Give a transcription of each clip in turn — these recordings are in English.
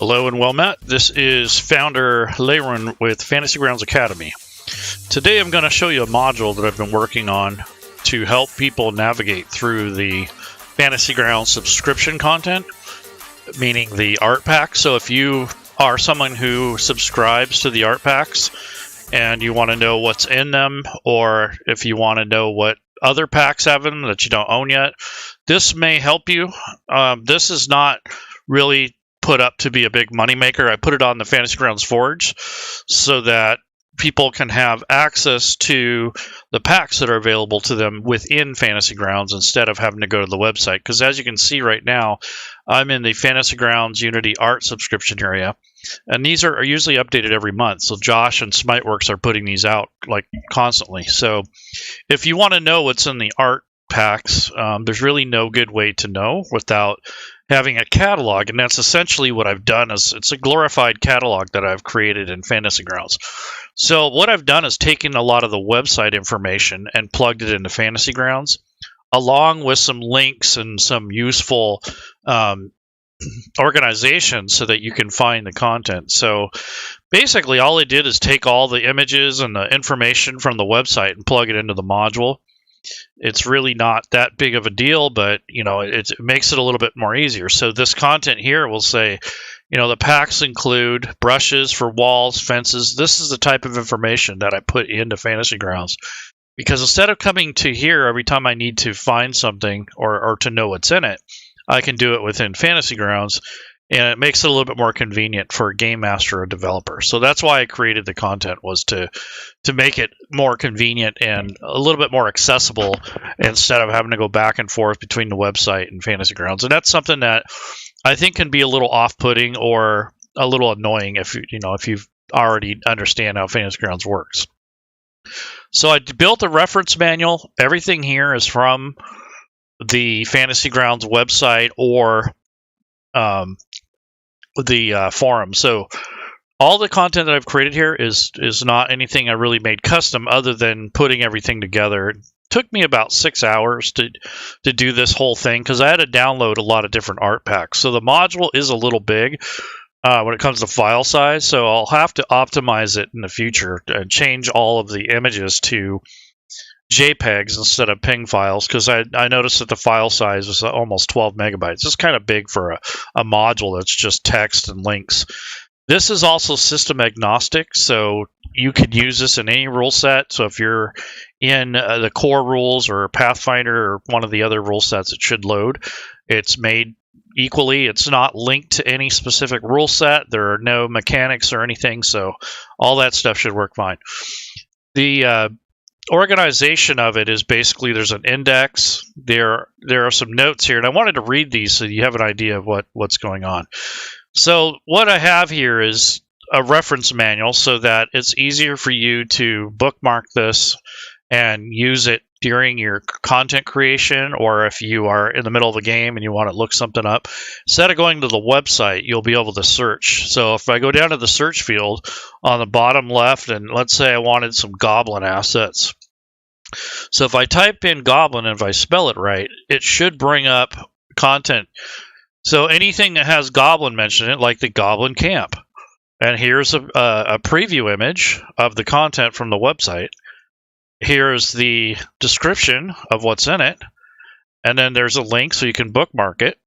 Hello and well met. This is founder Laerun with Fantasy Grounds Academy. Today I'm going to show you a module that I've been working on to help people navigate through the Fantasy Grounds subscription content, meaning the art packs. So if you are someone who subscribes to the art packs and you want to know what's in them, or if you want to know what other packs have in them that you don't own yet, this may help you. This is not really put up to be a big moneymaker. I put it on the Fantasy Grounds Forge so that people can have access to the packs that are available to them within Fantasy Grounds instead of having to go to the website. Because as you can see right now, I'm in the Fantasy Grounds Unity Art subscription area, and these are usually updated every month. So Josh and Smiteworks are putting these out like constantly. So if you want to know what's in the art packs, there's really no good way to know without having a catalog, and that's essentially what I've done. Is it's a glorified catalog that I've created in Fantasy Grounds. So what I've done is taken a lot of the website information and plugged it into Fantasy Grounds, along with some links and some useful organization so that you can find the content. So basically all I did is take all the images and the information from the website and plug it into the module. It's really not that big of a deal, but it makes it a little bit more easier. So this content here will say, the packs include brushes for walls, fences. This is the type of information that I put into Fantasy Grounds, because instead of coming to here every time I need to find something or to know what's in it, I can do it within Fantasy Grounds, and it makes it a little bit more convenient for a game master or developer. So that's why I created the content, was to make it more convenient and a little bit more accessible instead of having to go back and forth between the website and Fantasy Grounds. And that's something that I think can be a little off-putting or a little annoying if you already understand how Fantasy Grounds works. So I built a reference manual. Everything here is from the Fantasy Grounds website or the forum. So all the content that I've created here is not anything I really made custom, other than putting everything together. It took me about 6 hours to do this whole thing, because I had to download a lot of different art packs. So the module is a little big when it comes to file size, so I'll have to optimize it in the future and change all of the images to JPEGs instead of PNG files, because I noticed that the file size was almost 12 megabytes. It's kind of big for a module that's just text and links. This is also system agnostic, so you could use this in any rule set. So if you're in the core rules or Pathfinder or one of the other rule sets, it should load. It's made equally. It's not linked to any specific rule set. There are no mechanics or anything, so all that stuff should work fine. The organization of it is basically there's an index. There are some notes here, and I wanted to read these so you have an idea of what's going on. So what I have here is a reference manual so that it's easier for you to bookmark this and use it during your content creation, or if you are in the middle of a game and you want to look something up. Instead of going to the website, you'll be able to search. So if I go down to the search field on the bottom left, and let's say I wanted some goblin assets. So if I type in goblin, and if I spell it right, it should bring up content. So anything that has goblin mentioned in it, like the goblin camp. And here's a preview image of the content from the website. Here's the description of what's in it. And then there's a link so you can bookmark it.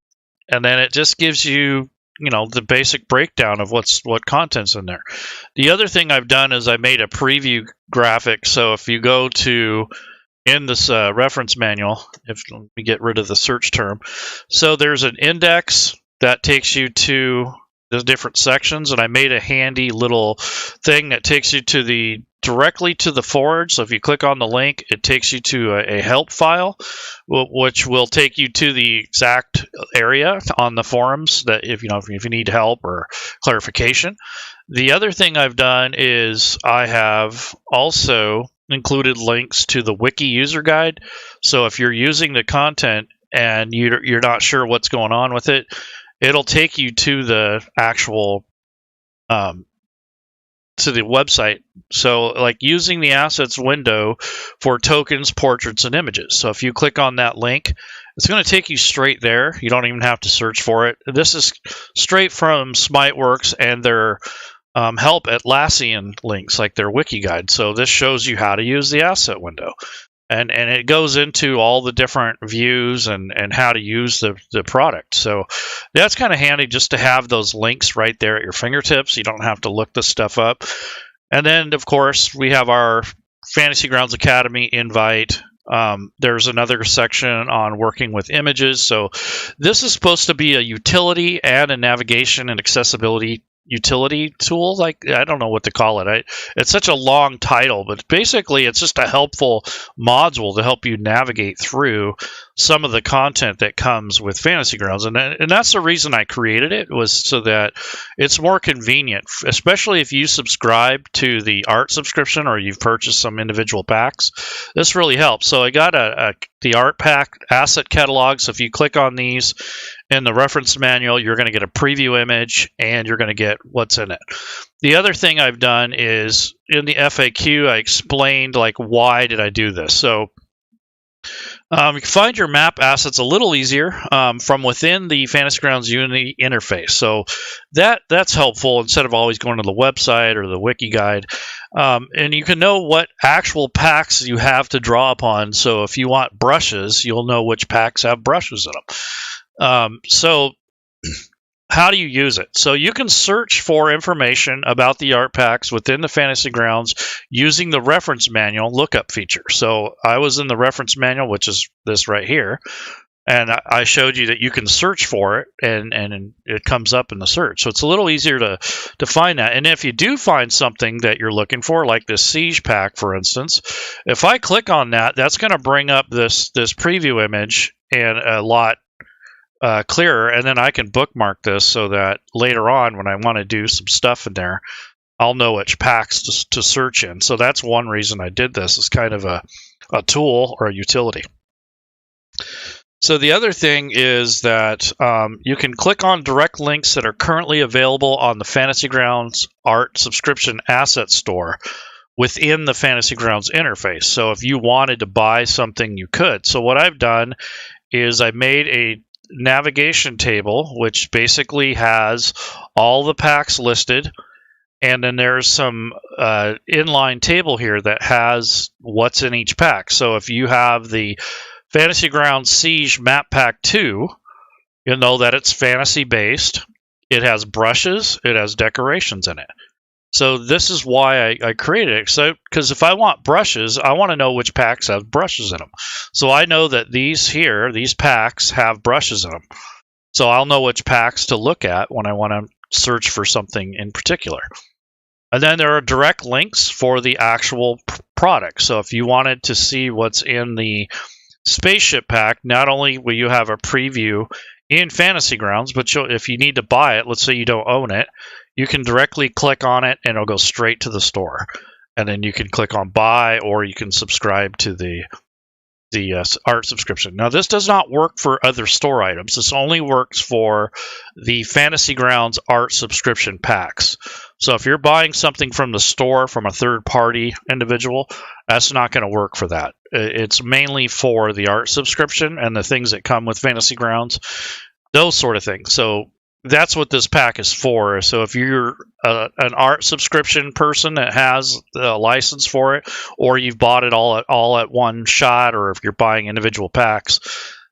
And then it just gives you, the basic breakdown of what content's in there. The other thing I've done is I made a preview graphic. So if you go to in this reference manual, let me get rid of the search term. So there's an index that takes you to the different sections, and I made a handy little thing that takes you directly to the forge. So if you click on the link, it takes you to a help file, which will take you to the exact area on the forums that if you need help or clarification. The other thing I've done is I have also included links to the Wiki user guide. So if you're using the content and you're not sure what's going on with it, it'll take you to the actual to the website. So like using the assets window for tokens, portraits, and images. So if you click on that link, It's going to take you straight there. You don't even have to search for it. This is straight from SmiteWorks and their help Atlassian links, like their Wiki guide. So this shows you how to use the asset window. And it goes into all the different views and how to use the product. So that's kind of handy just to have those links right there at your fingertips. You don't have to look this stuff up. And then, of course, we have our Fantasy Grounds Academy invite. There's another section on working with images. So this is supposed to be a utility and a navigation and accessibility utility tool. Like, I don't know what to call it. It's such a long title, but basically it's just a helpful module to help you navigate through some of the content that comes with Fantasy Grounds. And that's the reason I created it, was so that it's more convenient, especially if you subscribe to the art subscription or you've purchased some individual packs. This really helps. So I got the art pack asset catalog. So if you click on these in the reference manual, you're going to get a preview image and you're going to get what's in it. The other thing I've done is in the FAQ, I explained like why did I do this. So you can find your map assets a little easier from within the Fantasy Grounds Unity interface. So that's helpful instead of always going to the website or the wiki guide. And you can know what actual packs you have to draw upon. So if you want brushes, you'll know which packs have brushes in them. So how do you use it? So you can search for information about the art packs within the Fantasy Grounds using the reference manual lookup feature. So I was in the reference manual, which is this right here, and I showed you that you can search for it, and it comes up in the search. So it's a little easier to find that. And if you do find something that you're looking for, like this Siege pack, for instance, if I click on that, that's going to bring up this preview image and a lot clearer, and then I can bookmark this so that later on when I want to do some stuff in there, I'll know which packs to search in. So that's one reason I did this. It's kind of a tool or a utility. So the other thing is that you can click on direct links that are currently available on the Fantasy Grounds Art Subscription Asset Store within the Fantasy Grounds interface. So if you wanted to buy something, you could. So what I've done is I made a navigation table, which basically has all the packs listed, and then there's some inline table here that has what's in each pack. So if you have the Fantasy Grounds Siege Map Pack 2, you'll know that it's fantasy based. It has brushes, it has decorations in it. So this is why I created it. So, because if I want brushes, I want to know which packs have brushes in them. So I know that these packs have brushes in them. So I'll know which packs to look at when I want to search for something in particular. And then there are direct links for the actual product. So if you wanted to see what's in the spaceship pack, not only will you have a preview in Fantasy Grounds, but if you need to buy it, let's say you don't own it, you can directly click on it and it'll go straight to the store. And then you can click on buy, or you can subscribe to the art subscription. Now, this does not work for other store items. This only works for the Fantasy Grounds art subscription packs. So if you're buying something from the store from a third-party individual, that's not going to work for that. It's mainly for the art subscription and the things that come with Fantasy Grounds, those sort of things. So that's what this pack is for. So if you're an art subscription person that has a license for it, or you've bought it all at one shot, or if you're buying individual packs,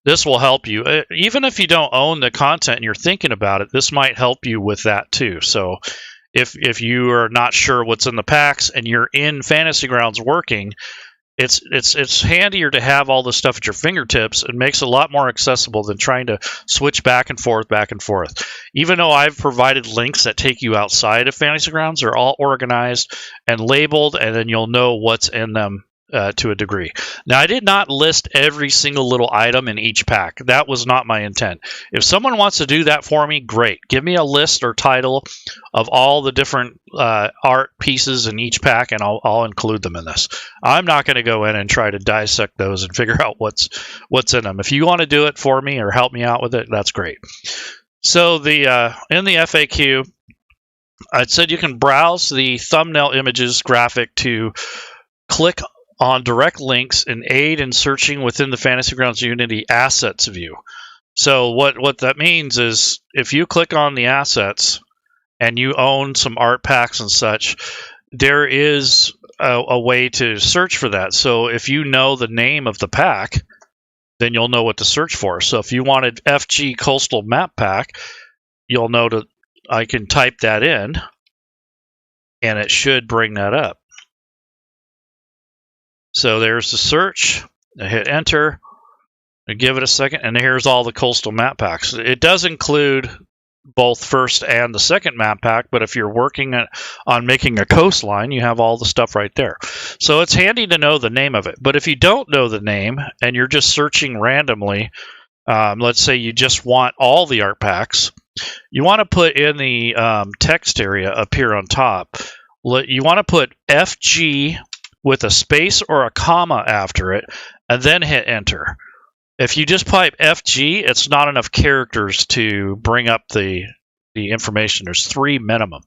this will help you. Even if you don't own the content and you're thinking about it, this might help you with that too. So if you are not sure what's in the packs and you're in Fantasy Grounds working, it's handier to have all this stuff at your fingertips. It makes it a lot more accessible than trying to switch back and forth. Even though I've provided links that take you outside of Fantasy Grounds, they're all organized and labeled, and then you'll know what's in them to a degree. Now, I did not list every single little item in each pack. That was not my intent. If someone wants to do that for me, great. Give me a list or title of all the different art pieces in each pack, and I'll include them in this. I'm not going to go in and try to dissect those and figure out what's in them. If you want to do it for me or help me out with it, that's great. So in the FAQ, I said you can browse the thumbnail images graphic to click on direct links and aid in searching within the Fantasy Grounds Unity assets view. So what that means is if you click on the assets and you own some art packs and such, there is a way to search for that. So if you know the name of the pack, then you'll know what to search for. So if you wanted FG Coastal Map Pack, you'll know that I can type that in, and it should bring that up. So there's the search. I hit enter. I give it a second, and here's all the coastal map packs. It does include both first and the second map pack, but if you're working on making a coastline, you have all the stuff right there. So it's handy to know the name of it. But if you don't know the name and you're just searching randomly, let's say you just want all the art packs, you want to put in the text area up here on top, you want to put FG with a space or a comma after it, and then hit enter. If you just type FG, it's not enough characters to bring up the information. There's 3 minimum.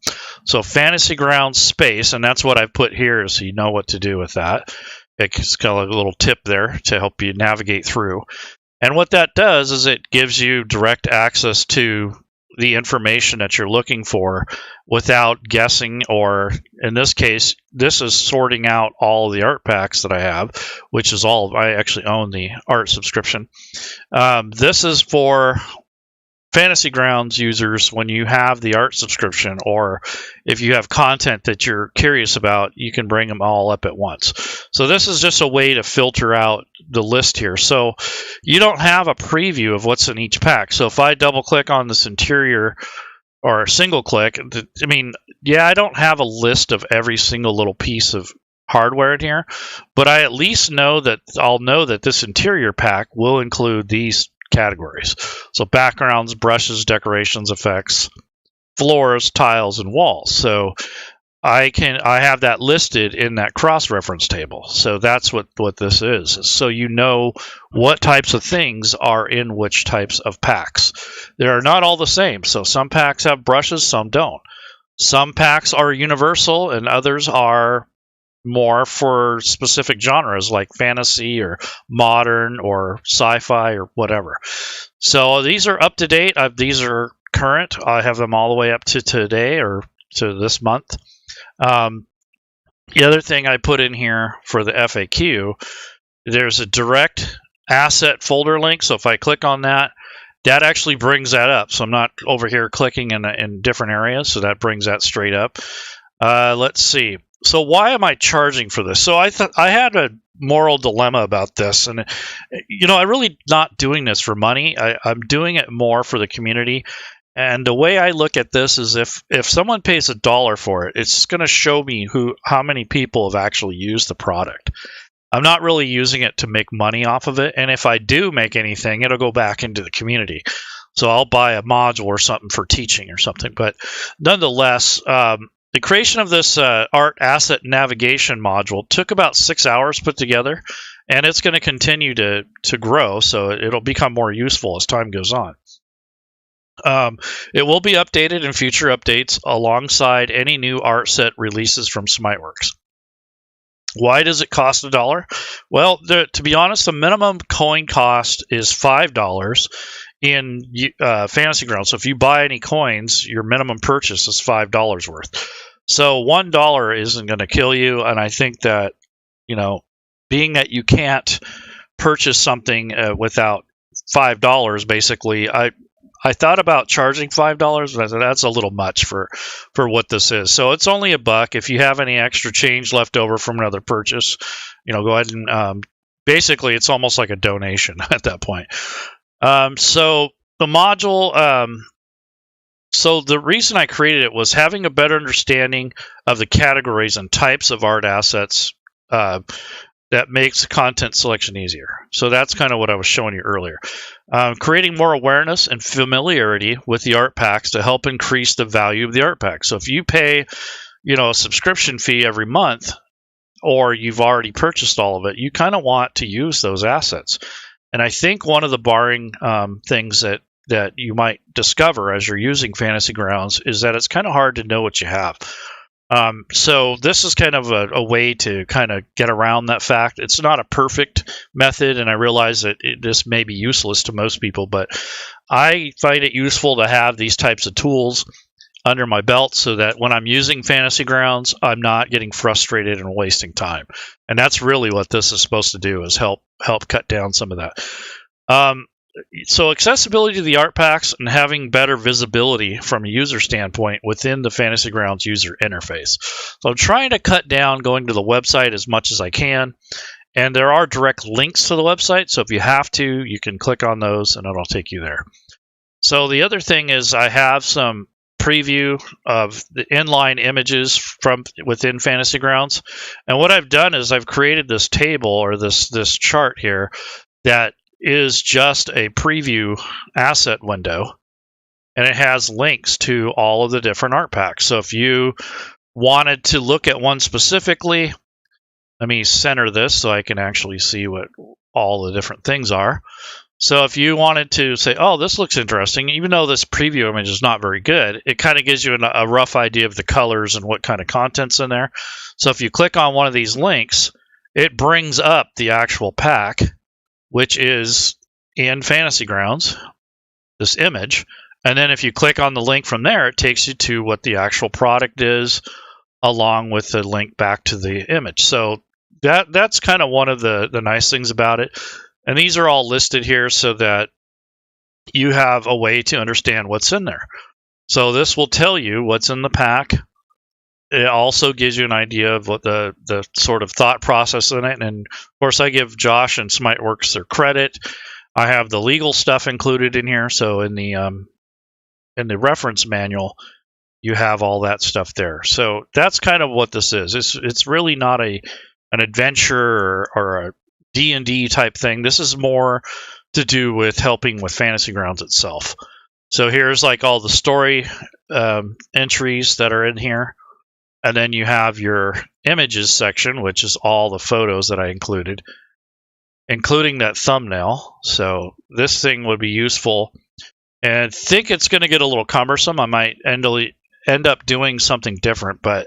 So Fantasy Grounds space, and that's what I've put here so you know what to do with that. It's got a little tip there to help you navigate through. And what that does is it gives you direct access to the information that you're looking for without guessing, or in this case, this is sorting out all the art packs that I have, which is all, I actually own the art subscription. This is for Fantasy Grounds users when you have the art subscription, or if you have content that you're curious about, you can bring them all up at once. So this is just a way to filter out the list here. So you don't have a preview of what's in each pack. So if I double click on this interior or single click, I mean, yeah, I don't have a list of every single little piece of hardware in here, but I at least know that I'll know that this interior pack will include these categories. So backgrounds, brushes, decorations, effects, floors, tiles, and walls. So I have that listed in that cross-reference table. So that's what this is. So you know what types of things are in which types of packs. They are not all the same. So some packs have brushes, some don't. Some packs are universal and others are more for specific genres like fantasy or modern or sci-fi or whatever. So these are up to date. These are current. I have them all the way up to today or to this month. The other thing I put in here for the FAQ, there's a direct asset folder link. So if I click on that, that actually brings that up. So I'm not over here clicking in different areas. So that brings that straight up. Let's see. So why am I charging for this? So I had a moral dilemma about this, and I'm really not doing this for money. I'm doing it more for the community. And the way I look at this is if someone pays $1 for it, it's going to show me how many people have actually used the product. I'm not really using it to make money off of it. And if I do make anything, it'll go back into the community. So I'll buy a module or something for teaching or something. But nonetheless, the creation of this art asset navigation module took about 6 hours put together, and it's going to continue to grow, so it'll become more useful as time goes on. It will be updated in future updates alongside any new art set releases from Smiteworks. Why does it cost $1? Well, to be honest, the minimum coin cost is $5 in Fantasy Grounds. So if you buy any coins, your minimum purchase is $5 worth. So $1 isn't going to kill you. And I think that, being that you can't purchase something without $5, basically, I thought about charging $5, but I said that's a little much for what this is. So it's only $1. If you have any extra change left over from another purchase, go ahead and basically it's almost like a donation at that point. So the module, so the reason I created it was having a better understanding of the categories and types of art assets that makes content selection easier. So that's kind of what I was showing you earlier. Creating more awareness and familiarity with the art packs to help increase the value of the art pack. So if you pay, a subscription fee every month, or you've already purchased all of it, you kind of want to use those assets. And I think one of the barring things that you might discover as you're using Fantasy Grounds is that it's kind of hard to know what you have. So this is kind of a way to kind of get around that fact. It's not a perfect method, and I realize that this may be useless to most people, but I find it useful to have these types of tools under my belt so that when I'm using Fantasy Grounds, I'm not getting frustrated and wasting time. And that's really what this is supposed to do, is help cut down some of that. So accessibility to the art packs and having better visibility from a user standpoint within the Fantasy Grounds user interface. So I'm trying to cut down going to the website as much as I can. And there are direct links to the website. So if you have to, you can click on those and it'll take you there. So the other thing is I have some preview of the inline images from within Fantasy Grounds. And what I've done is I've created this table, or this chart here, that is just a preview asset window, and it has links to all of the different art packs. So if you wanted to look at one specifically, let me center this so I can actually see what all the different things are. So if you wanted to say, oh, this looks interesting, even though this preview image is not very good, it kind of gives you a rough idea of the colors and what kind of content's in there. So if you click on one of these links, it brings up the actual pack, which is in Fantasy Grounds, this image. And then if you click on the link from there, it takes you to what the actual product is, along with the link back to the image. So that's kind of one of the nice things about it. And these are all listed here so that you have a way to understand what's in there. So this will tell you what's in the pack. It also gives you an idea of what the sort of thought process in it. And of course, I give Josh and SmiteWorks their credit. I have the legal stuff included in here. So in the reference manual, you have all that stuff there. So that's kind of what this is. It's really not an adventure or a D&D type thing. This is more to do with helping with Fantasy Grounds itself. So here's like all the story entries that are in here. And then you have your images section, which is all the photos that I included, including that thumbnail. So this thing would be useful. And I think it's going to get a little cumbersome. I might end up doing something different, but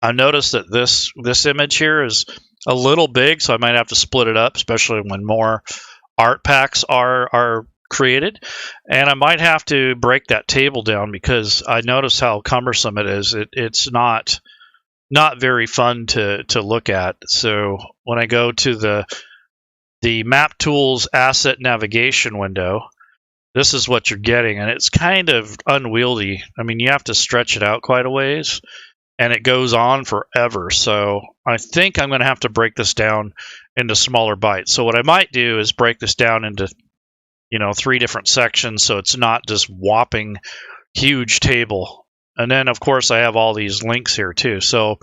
I noticed that this image here is a little big, so I might have to split it up, especially when more art packs are created. And I might have to break that table down because I noticed how cumbersome it is. It's not very fun to look at. So when I go to the Map Tools Asset Navigation window, this is what you're getting, and it's kind of unwieldy. I mean, you have to stretch it out quite a ways, and it goes on forever. So I think I'm going to have to break this down into smaller bites. So what I might do is break this down into 3 different sections, so it's not this whopping huge table. And then, of course, I have all these links here too. So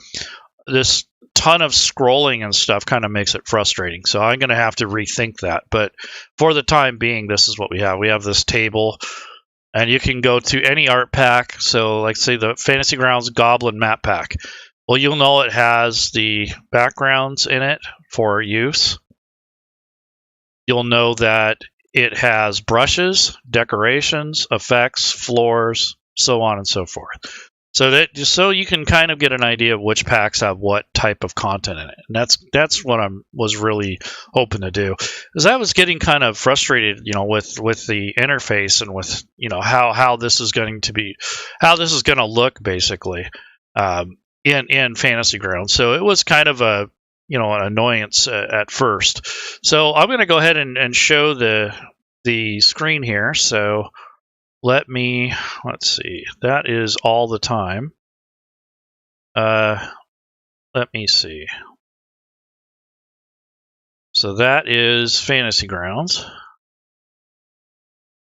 this ton of scrolling and stuff kind of makes it frustrating. So I'm going to have to rethink that. But for the time being, this is what we have. We have this table, and you can go to any art pack. So like say the Fantasy Grounds Goblin Map Pack. Well, you'll know it has the backgrounds in it for use. You'll know that it has brushes, decorations, effects, floors, so on and so forth. So you can kind of get an idea of which packs have what type of content in it. And that's what I was really hoping to do. Because I was getting kind of frustrated, with the interface and with, how this is going to look basically in Fantasy Grounds. So it was kind of an annoyance at first. So I'm going to go ahead and show the screen here. So let's see. That is all the time. Let me see. So that is Fantasy Grounds.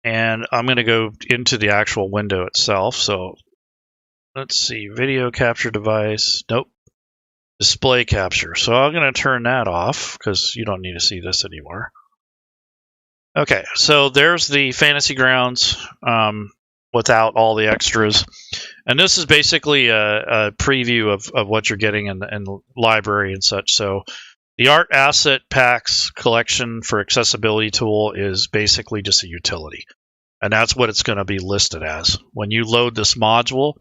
And I'm going to go into the actual window itself. So let's see. Video capture device. Nope. Display capture. So I'm going to turn that off because you don't need to see this anymore. Okay, so there's the Fantasy Grounds without all the extras. And this is basically a preview of what you're getting in the library and such. So the Art Asset Packs collection for accessibility tool is basically just a utility. and that's what it's going to be listed as. When you load this module,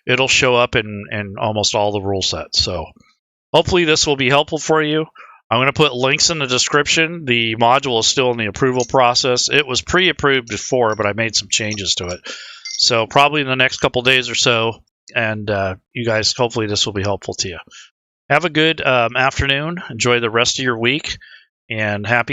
it'll show up in almost all the rule sets. So hopefully this will be helpful for you. I'm going to put links in the description. The module is still in the approval process. It was pre-approved before, but I made some changes to it. So probably in the next couple days or so, and you guys, hopefully this will be helpful to you. Have a good afternoon. Enjoy the rest of your week, and happy